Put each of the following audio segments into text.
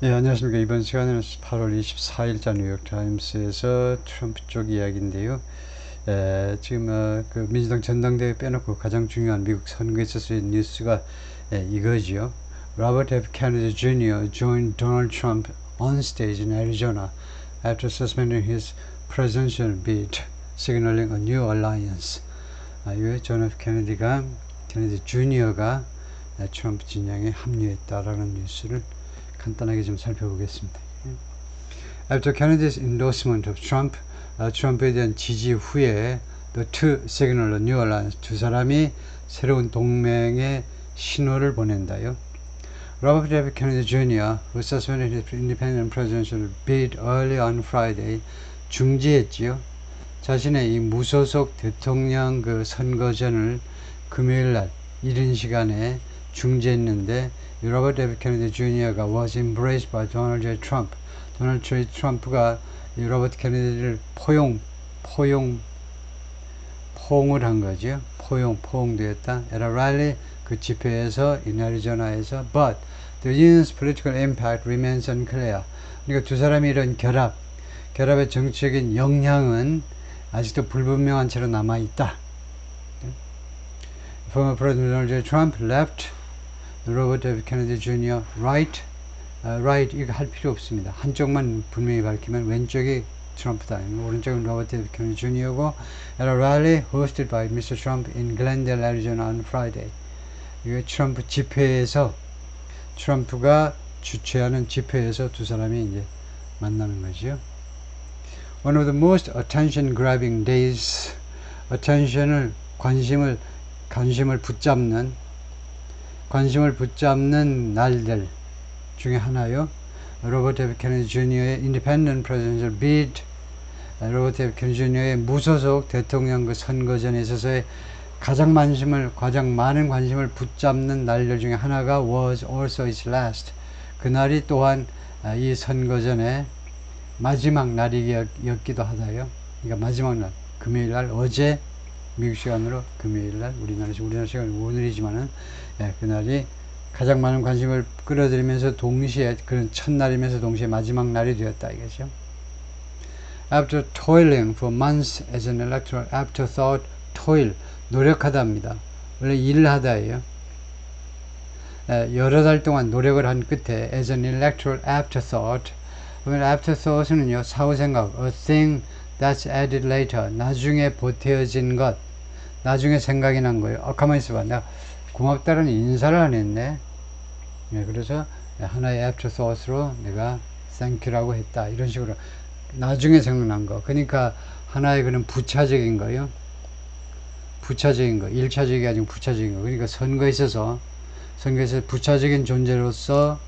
네, 안녕하십니까. 이번 시간에는 8월 24일자 뉴욕타임스에서 트럼프 쪽 이야기인데요. 지금 그 민주당 전당대회 빼놓고 가장 중요한 미국 선거에 있어서의 뉴스가 이거지요. Robert F. Kennedy Jr. joined Donald Trump on stage in Arizona after suspending his presidential bid, signaling a new alliance. 이거 존 F. 케네디 주니어가 트럼프 진영에 합류했다라는 뉴스를 간단하게 좀 살펴보겠습니다. After Kennedy's endorsement of Trump, 트럼프에 대한 지지 후에 the two signal a new alliance, 두 사람이 새로운 동맹의 신호를 보낸다요. Robert F. Kennedy Jr., who suspended his independent presidential bid early on Friday, 중지했지요. 자신의 이 무소속 대통령 그 선거전을 금요일날 이른 시간에 중지했는데 로버트 F. 케네디 주니어가 was embraced by Donald J. Trump. 도널드 J. 트럼프가 이 로버트 케네디를 포옹을 한 거죠. 포옹되었다. At a rally, 그 집회에서 in Arizona에서 but the union's political impact remains unclear. 그러니까 두 사람이 이런 결합의 정치적인 영향은 아직도 불분명한 채로 남아있다. Former President Donald J. Trump left 로버트 F. 케네디 주니어 right, 이거 할 필요 없습니다. 한쪽만 분명히 밝히면 왼쪽이 트럼프다. 오른쪽은 로버트 F. 케네디 주니어고 at a rally hosted by Mr. Trump in Glendale, Arizona on Friday. 이거 트럼프 집회에서 트럼프가 주최하는 집회에서 두 사람이 이제 만나는 거죠. One of the most attention-grabbing days, 관심을 붙잡는 날들 중에 하나요. 로버트 F. 케네디 주니어의 independent presidential bid, 로버트 F. 케네디 주니어의 무소속 대통령 그 선거전에 있어서의 가장 많은 관심을 붙잡는 날들 중에 하나가 was also its last. 그날이 또한 이 선거전의 마지막 날이었기도 하다요. 그러니까 마지막 날, 금요일 날, 어제 미국 시간으로 금요일 날, 우리나라 시간은 오늘이지만은 그날이 가장 많은 관심을 끌어들이면서 동시에 그런 첫날이면서 동시에 마지막 날이 되었다 이거죠. After toiling for months as an electoral afterthought, 노력하다입니다. 원래 일을 하다예요. 여러 달 동안 노력을 한 끝에 as an electoral afterthought, 그러면 afterthought은요 사후생각, a thing that's added later, 나중에 보태어진 것, 나중에 생각이 난 거예요. 가만히 있어봐, 내가 고맙다는 인사를 안 했네. 그래서 하나의 afterthought로 내가 thank you라고 했다. 이런 식으로 나중에 생각난 거. 그러니까 하나의 그런 부차적인 거요. 부차적인 거, 1차적이 아니고 부차적인 거. 그러니까 선거에서 부차적인 존재로서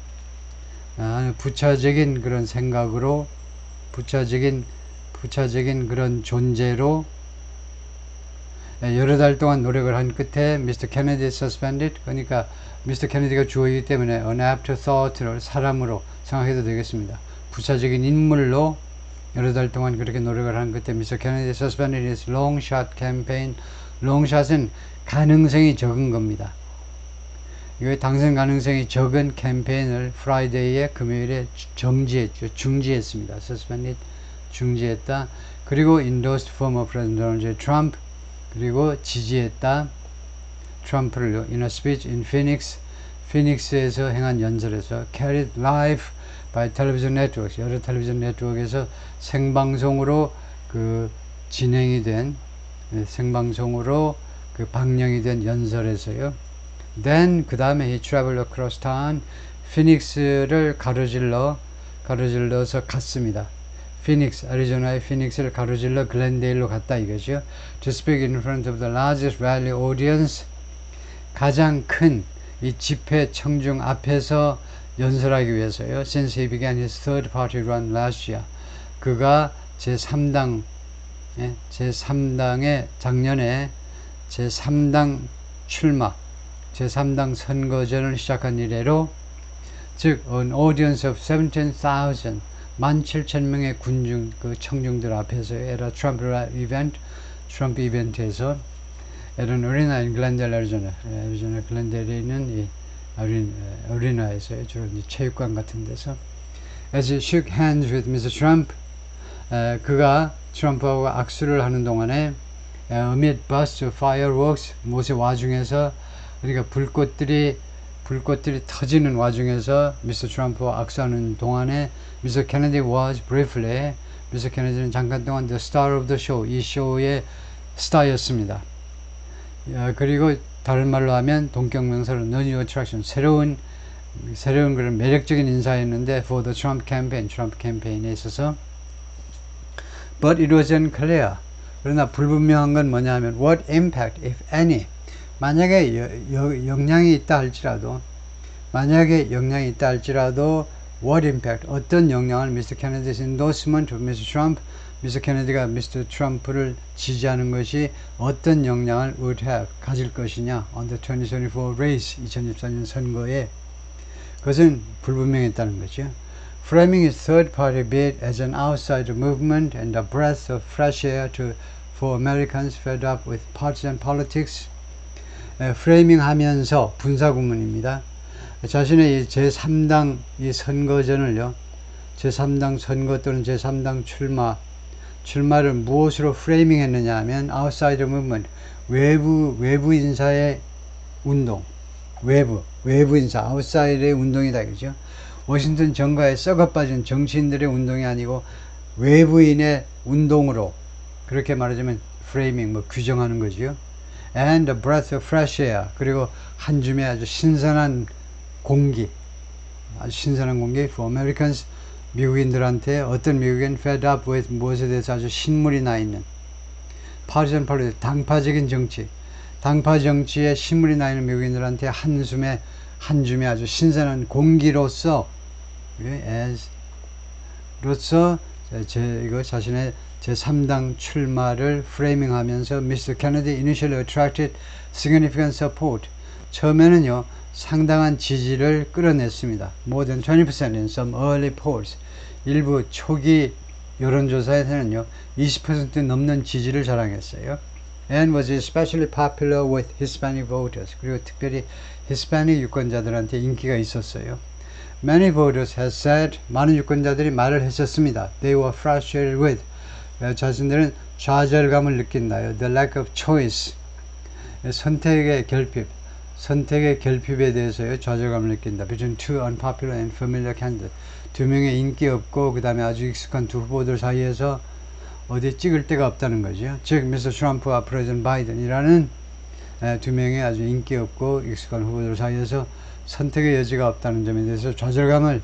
부차적인 그런 생각으로 부차적인 그런 존재로 여러 달 동안 노력을 한 끝에 Mr. Kennedy suspended, 그러니까 Mr. Kennedy가 주어이기 때문에 an afterthought를 사람으로 생각해도 되겠습니다. 부차적인 인물로 여러 달 동안 그렇게 노력을 한 끝에 Mr. Kennedy suspended his long shot campaign. long shot은 가능성이 적은 겁니다. 이거 당선 가능성이 적은 캠페인을 프라이데이에 금요일에 중지했습니다. suspended, 중지했다. 그리고 endorsed former President Donald J. Trump, 그리고 지지했다. 트럼프를 in a speech in 피닉스에서 행한 연설에서 carried live by television networks, 여러 텔레비전 네트워크에서 생방송으로 그 진행이 된 생방송으로 그 방영이 된 연설에서요. Then 그 다음에 he traveled across town, 피닉스를 가로질러서 갔습니다. 애리조나의 피닉스를 가로질러 글렌데일로 갔다 이거죠. To speak in front of the largest rally audience, 가장 큰 이 집회 청중 앞에서 연설하기 위해서요. Since he began his third party run last year, 그가 제3당의 작년에 제3당 출마, 제3당 선거전을 시작한 이래로, 즉 an audience of 17,000, 17,000명의 그 청중들 앞에서 at a Trump event, 트럼프 이벤트에서 at an arena in Glendale, Arizona, 글렌델에 있는 이 어리나에서 주로 이제 체육관 같은 데서 as he shook hands with Mr. Trump, 그가 트럼프하고 악수를 하는 동안에 amid bursts of fireworks, 무엇의 와중에서, 그러니까 불꽃들이 터지는 와중에서 미스터 트럼프와 악수하는 동안에 Mr. Kennedy was briefly, 미스터 케네디는 잠깐 동안 the star of the show, 이 쇼의 스타였습니다. 그리고 다른 말로 하면 동격명사로 new attraction, 새로운 그런 매력적인 인사였는데 for the Trump campaign, 트럼프 캠페인에 있어서. But it wasn't clear. 그러나 불분명한 건 뭐냐 하면 what impact, if any, 만약에 영향이 있다 할지라도 what impact, 어떤 영향을 Mr. Kennedy's endorsement of Mr. Trump, 미스터 케네디가 미스터 트럼프를 지지하는 것이 어떤 영향을 would have, 가질 것이냐 on the 2024 race, 2024년 선거에, 그것은 불분명했다는 거죠. Framing his third-party bid as an outsider movement and a breath of fresh air for Americans fed up with partisan politics. 프레이밍하면서 분사구문입니다. 자신의 제3당 이 선거전을요, 제3당 선거 또는 제3당 출마를 무엇으로 프레이밍했느냐 하면 outsider movement, 외부 인사의 운동, 외부 인사, outsider의 운동이다, 그죠? 워싱턴 정가에 썩어빠진 정치인들의 운동이 아니고 외부인의 운동으로, 그렇게 말하자면 프레이밍, 규정하는 거죠. And a breath of fresh air, 그리고 한 줌의 아주 신선한 공기 for Americans, 미국인들한테, 어떤 미국인 fed up with, 무엇에 대해서 아주 신물이 나 있는 partisan politics, 당파 정치에 신물이 나 있는 미국인들한테 한 줌의 아주 신선한 공기로서 이거 자신의 제3당 출마를 프레이밍하면서 Mr. Kennedy initially attracted significant support. 처음에는요, 상당한 지지를 끌어냈습니다. More than 20% in some early polls. 일부 초기 여론조사에서는요, 20% 넘는 지지를 자랑했어요. And was especially popular with Hispanic voters. 그리고 특별히 히스패닉 유권자들한테 인기가 있었어요. Many voters has said, 많은 유권자들이 말을 했었습니다. They were frustrated with, 자신들은 좌절감을 느낀다요. The lack of choice, 선택의 결핍에 대해서요, 좌절감을 느낀다. Between two unpopular and familiar candidates. 두 명의 인기 없고 그 다음에 아주 익숙한 두 후보들 사이에서 어디 찍을 데가 없다는 거죠. 즉 미스터 트럼프와 프레지던트 바이든이라는 두 명의 아주 인기 없고 익숙한 후보들 사이에서 선택의 여지가 없다는 점에 대해서 좌절감을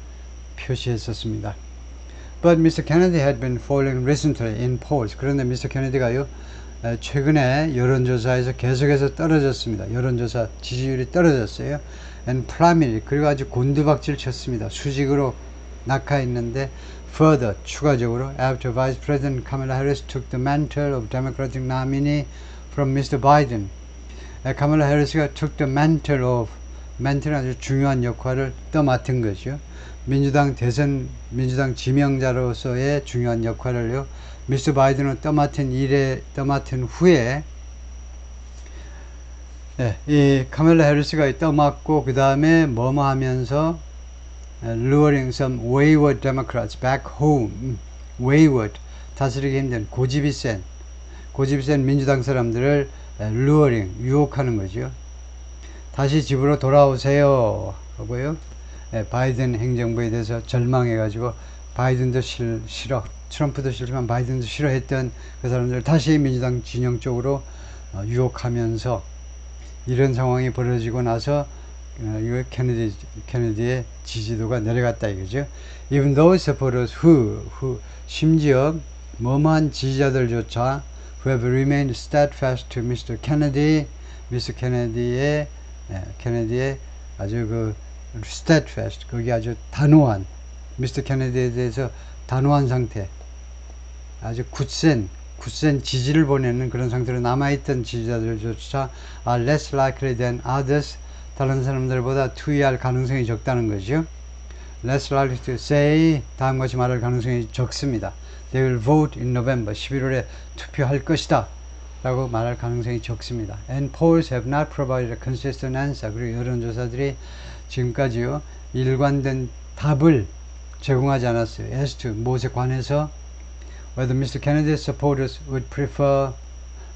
표시했었습니다. But Mr. Kennedy had been falling recently in polls. 그런데 미스터 케네디가요, 최근에 여론조사에서 계속해서 떨어졌습니다. 여론조사 지지율이 떨어졌어요. And primarily, 그리고 아주 곤두박질 쳤습니다. 수직으로 낙하했는데 further, 추가적으로 after Vice President Kamala Harris took the mantle of Democratic nominee from Mr. Biden. 카멀라 해리스가 took the mantle of, mantel은 아주 중요한 역할을 떠맡은 거죠. 민주당 지명자로서의 중요한 역할을요, 미스터 바이든은 떠맡은 후에, 이 카멀라 해리스가 떠맡고, 그 다음에 뭐뭐 하면서, luring some wayward Democrats back home. wayward, 다스리기 힘든, 고집이 센 민주당 사람들을 luring, 유혹하는 거죠. 다시 집으로 돌아오세요 하고요. 바이든 행정부에 대해서 절망해가지고 바이든도 싫어, 트럼프도 싫지만 바이든도 싫어했던 그 사람들을 다시 민주당 진영 쪽으로 유혹하면서, 이런 상황이 벌어지고 나서 이거 케네디의 지지도가 내려갔다 이거죠. Even those supporters who 심지어 머무한 지지자들조차 who have remained steadfast to Mr. Kennedy, 미스터 케네디의 아주 steadfast, 거기 아주 단호한, 미스터 케네디에 대해서 단호한 상태, 아주 굳센 지지를 보내는 그런 상태로 남아있던 지지자들조차 are less likely than others, 다른 사람들보다 투의할 가능성이 적다는 거죠. less likely to say, 다음같이 말할 가능성이 적습니다. They will vote in November, 11월에 투표할 것이다 라고 말할 가능성이 적습니다. And polls have not provided a consistent answer. 그리고 여론조사들이 지금까지요, 일관된 답을 제공하지 않았어요. as to 무엇에 관해서 whether Mr. Kennedy's supporters would prefer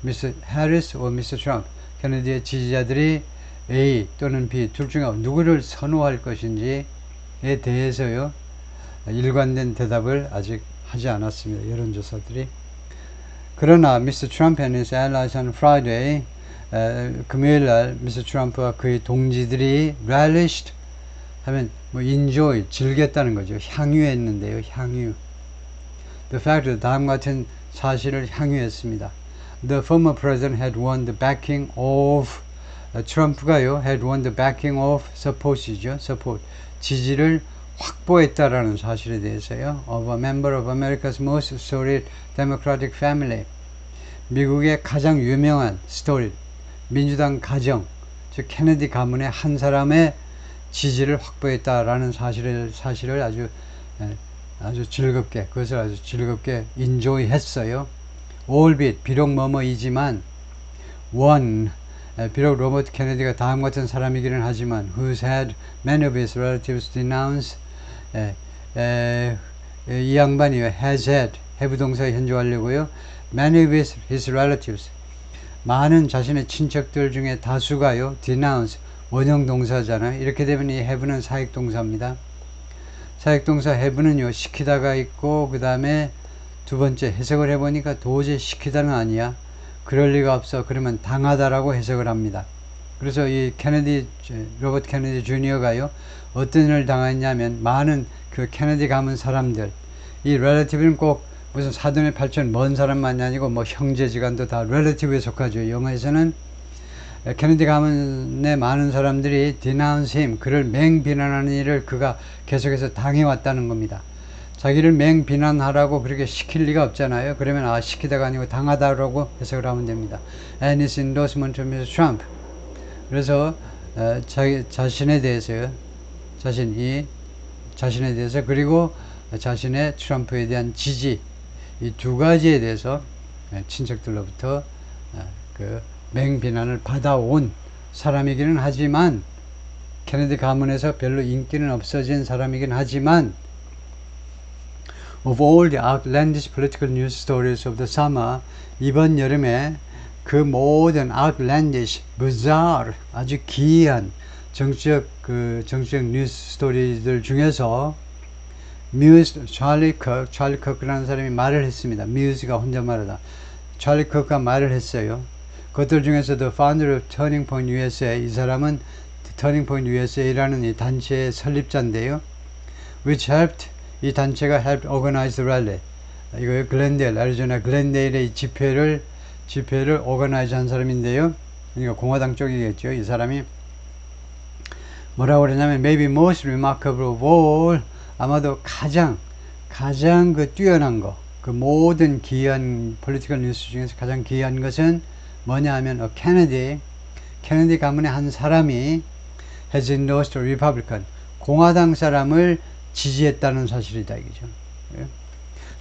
Mr. Harris or Mr. Trump. 케네디의 지지자들이 A 또는 B 둘 중에 누구를 선호할 것인지에 대해서요. 일관된 대답을 아직 하지 않았습니다. 여론조사들이. 그러나 Mr. Trump and his allies on Friday 금요일날 Mr. Trump와 그의 동지들이 relished 하면 뭐 enjoy 즐겼다는 거죠. 향유했는데요. 향유. The fact 다음과 같은 사실을 향유했습니다. The former president had won the backing of 트럼프가요 had won the backing of support이죠. support 지지를 확보했다라는 사실에 대해서요 of a member of America's most storied democratic family 미국의 가장 유명한 storied 민주당 가정 즉 케네디 가문의 한 사람의 지지를 확보했다라는 사실을 아주 즐겁게 그것을 아주 즐겁게 enjoy했어요. albeit 비록 뭐뭐이지만 one 비록 로버트 케네디가 다음 같은 사람이기는 하지만 who's had many of his relatives denounce 이 양반이요 has had have 동사에 현조하려고요 many of his relatives 많은 자신의 친척들 중에 다수가요 denounce 원형 동사잖아요. 이렇게 되면 이 have는 사역 동사입니다. 사역 동사 have는요 시키다가 있고 그 다음에 두 번째 해석을 해보니까 도저히 시키다는 아니야. 그럴 리가 없어. 그러면 당하다라고 해석을 합니다. 그래서 이 로버트 케네디 주니어가요 어떤 일을 당했냐면 많은 그 케네디 가문 사람들 이 relative는 꼭 무슨 사돈의 팔촌 먼 사람만이 아니고 뭐 형제지간도 다 relative에 속하죠. 영어에서는 케네디 가문의 많은 사람들이 denounce him 그를 맹비난하는 일을 그가 계속해서 당해왔다는 겁니다. 자기를 맹비난하라고 그렇게 시킬 리가 없잖아요. 그러면 시키다가 아니고 당하다라고 해석을 하면 됩니다. And his endorsement of Mr. Trump. 그래서 자신에 대해서요. 자신에 대해서 그리고 자신의 트럼프에 대한 지지 이 두 가지에 대해서 친척들로부터 그 맹비난을 받아온 사람이기는 하지만 케네디 가문에서 별로 인기는 없어진 사람이긴 하지만 Of all the outlandish political news stories of the summer, 이번 여름에 그 모든 outlandish, bizarre, 아주 기이한 정치적 뉴스 스토리들 중에서 찰리 커크라는 사람이 말을 했습니다. 뮤즈가 혼자 말하다. 찰리 커크가 말을 했어요. 그것들 중에서 The founder of Turning Point USA, 이 사람은 Turning Point USA라는 이 단체의 설립자인데요. Which helped 이 단체가 help organize the rally. 이거 글렌데일, 애리조나 글렌데일의 이 집회를 organize 한 사람인데요. 그러니까 공화당 쪽이겠죠. 이 사람이 뭐라고 그러냐면 maybe most remarkable of all 아마도 가장 그 뛰어난 거, 그 모든 기이한 political 뉴스 중에서 가장 기이한 것은 뭐냐 하면 케네디 가문의 한 사람이 has endorsed a Republican 공화당 사람을 지지했다는 사실이다 이거죠.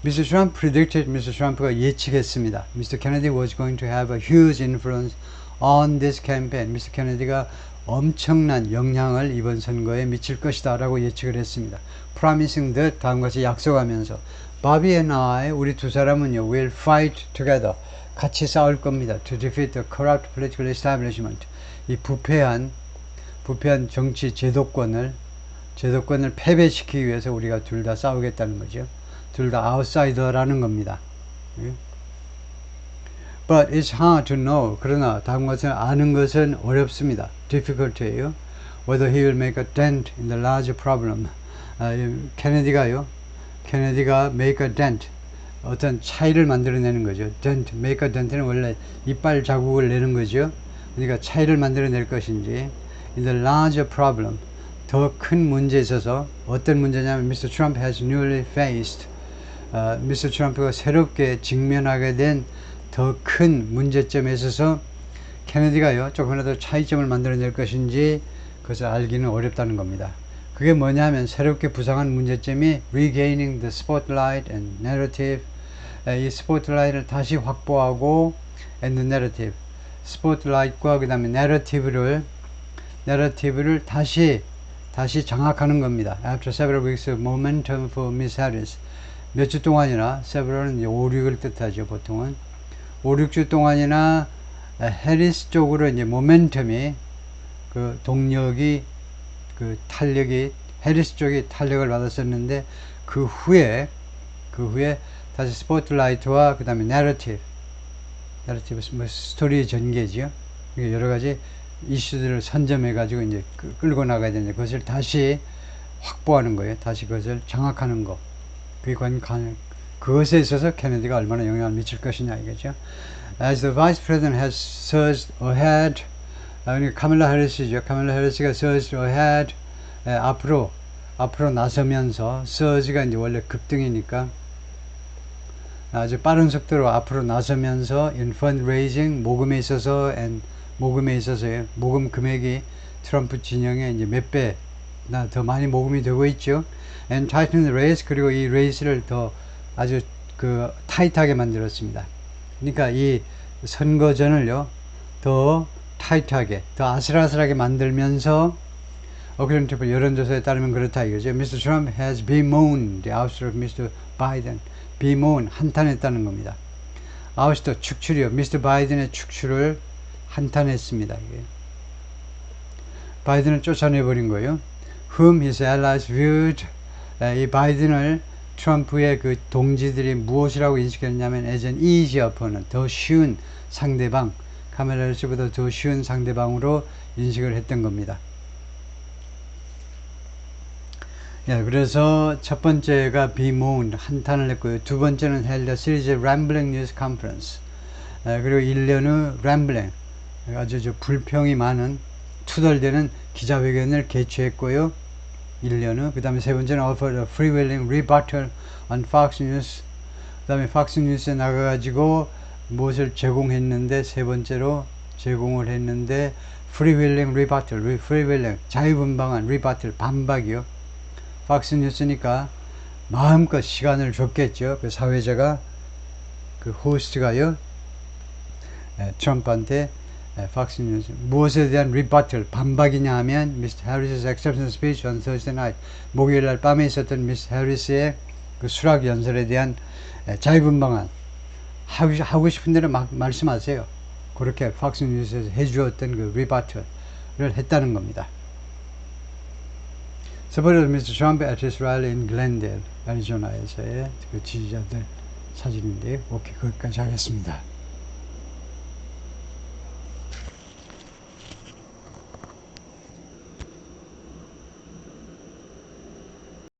Mr. Trump predicted, Mr. Trump가 예측했습니다. Mr. Kennedy was going to have a huge influence on this campaign. Mr. Kennedy가 엄청난 영향을 이번 선거에 미칠 것이다 라고 예측을 했습니다. Promising that 다음과 같이 약속하면서 Bobby and I, 우리 두 사람은요 will fight together. 같이 싸울 겁니다. To defeat the corrupt political establishment. 이 부패한 정치 제도권을 패배시키기 위해서 우리가 둘 다 싸우겠다는 거죠. 둘 다 아웃사이더라는 겁니다. But it's hard to know. 그러나 다음과 같이 아는 것은 어렵습니다. difficult예요. Whether he will make a dent in the larger problem. 케네디가 make a dent. 어떤 차이를 만들어내는 거죠. dent, make a dent는 원래 이빨 자국을 내는 거죠. 그러니까 차이를 만들어낼 것인지. In the larger problem. 더 큰 문제에 있어서 어떤 문제냐면 Mr. Trump has newly faced Mr. Trump가 새롭게 직면하게 된 더 큰 문제점에 있어서 케네디가요 조금이라도 차이점을 만들어낼 것인지 그것을 알기는 어렵다는 겁니다. 그게 뭐냐면 새롭게 부상한 문제점이 regaining the spotlight and narrative 이 스포트라이트를 다시 확보하고 and the narrative 스포트라이트과 그 다음에 narrative를 다시 다시 장악하는 겁니다. After several weeks of momentum for Miss Harris. 몇 주 동안이나, several은 이제 5, 6을 뜻하죠, 보통은. 5, 6주 동안이나 해리스 쪽으로 이제 모멘텀이, 그 동력이, 그 탄력이, 해리스 쪽이 탄력을 받았었는데, 그 후에 다시 스포트라이트와 그 다음에 내러티브, 뭐 스토리 전개죠. 여러 가지 이슈들을 선점해가지고 이제 끌고 나가야 되는데, 그것을 다시 확보하는 거예요. 다시 그것을 장악하는 거. 그것에 있어서 케네디가 얼마나 영향을 미칠 것이냐 이거죠. As the vice president has surged ahead, 카밀라 해리스죠. 카밀라 해리스가 surged ahead, 앞으로 나서면서, surge가 이제 원래 급등이니까 아주 빠른 속도로 앞으로 나서면서 in fundraising, 모금에 있어서 모금 금액이 트럼프 진영에 이제 몇 배나 더 많이 모금이 되고 있죠. and tighten the race, 그리고 이 레이스를 더 아주 그 타이트하게 만들었습니다. 그러니까 이 선거전을요 더 타이트하게, 더 아슬아슬하게 만들면서, 어크랜티브 여론조사에 따르면 그렇다 이거죠. Mr. Trump has bemoaned the ouster of Mr. Biden. bemoan, 한탄했다는 겁니다. ouster, 축출이요. Mr. Biden의 축출을 한탄했습니다. 이게. 바이든을 쫓아내버린 거예요. Whom his allies viewed, 이 바이든을 트럼프의 그 동지들이 무엇이라고 인식했냐면 as an easy opponent, 더 쉬운 상대방, 카멜라 해리스보다 더 쉬운 상대방으로 인식을 했던 겁니다. 예, 그래서 첫 번째가 bemoaned, 한탄을 했고요. 두 번째는 held a series of rambling news conference. 그리고 1년 후 rambling, 아주 불평이 많은, 투덜대는 기자회견을 개최했고요. 1년 후. 그 다음에 세 번째는 offered a freewheeling rebuttal on Fox News. 그 다음에 Fox News에 나가가지고 무엇을 제공했는데, 세 번째로 제공을 했는데, freewheeling rebuttal, freewheeling, 자유분방한 rebuttal, 반박이요. 팍스 뉴스니까 마음껏 시간을 줬겠죠. 그 사회자가, 그 호스트가요, 트럼프한테 팍스 뉴스 무엇에 대한 rebuttal, 반박이냐 하면 미스 해리스의 acceptance speech on Thursday night, 목요일 날 밤에 있었던 미스 해리스의 그 수락 연설에 대한 자유분방한, 하고 싶은 대로 막 말씀하세요. 그렇게 팍스 뉴스에서 해주었던 그 rebuttal을 했다는 겁니다. Supporters of Mr. Trump at his rally in Glendale, 애리조나에서의 그 지지자들 사진인데요. 오케이, 거기까지 하겠습니다.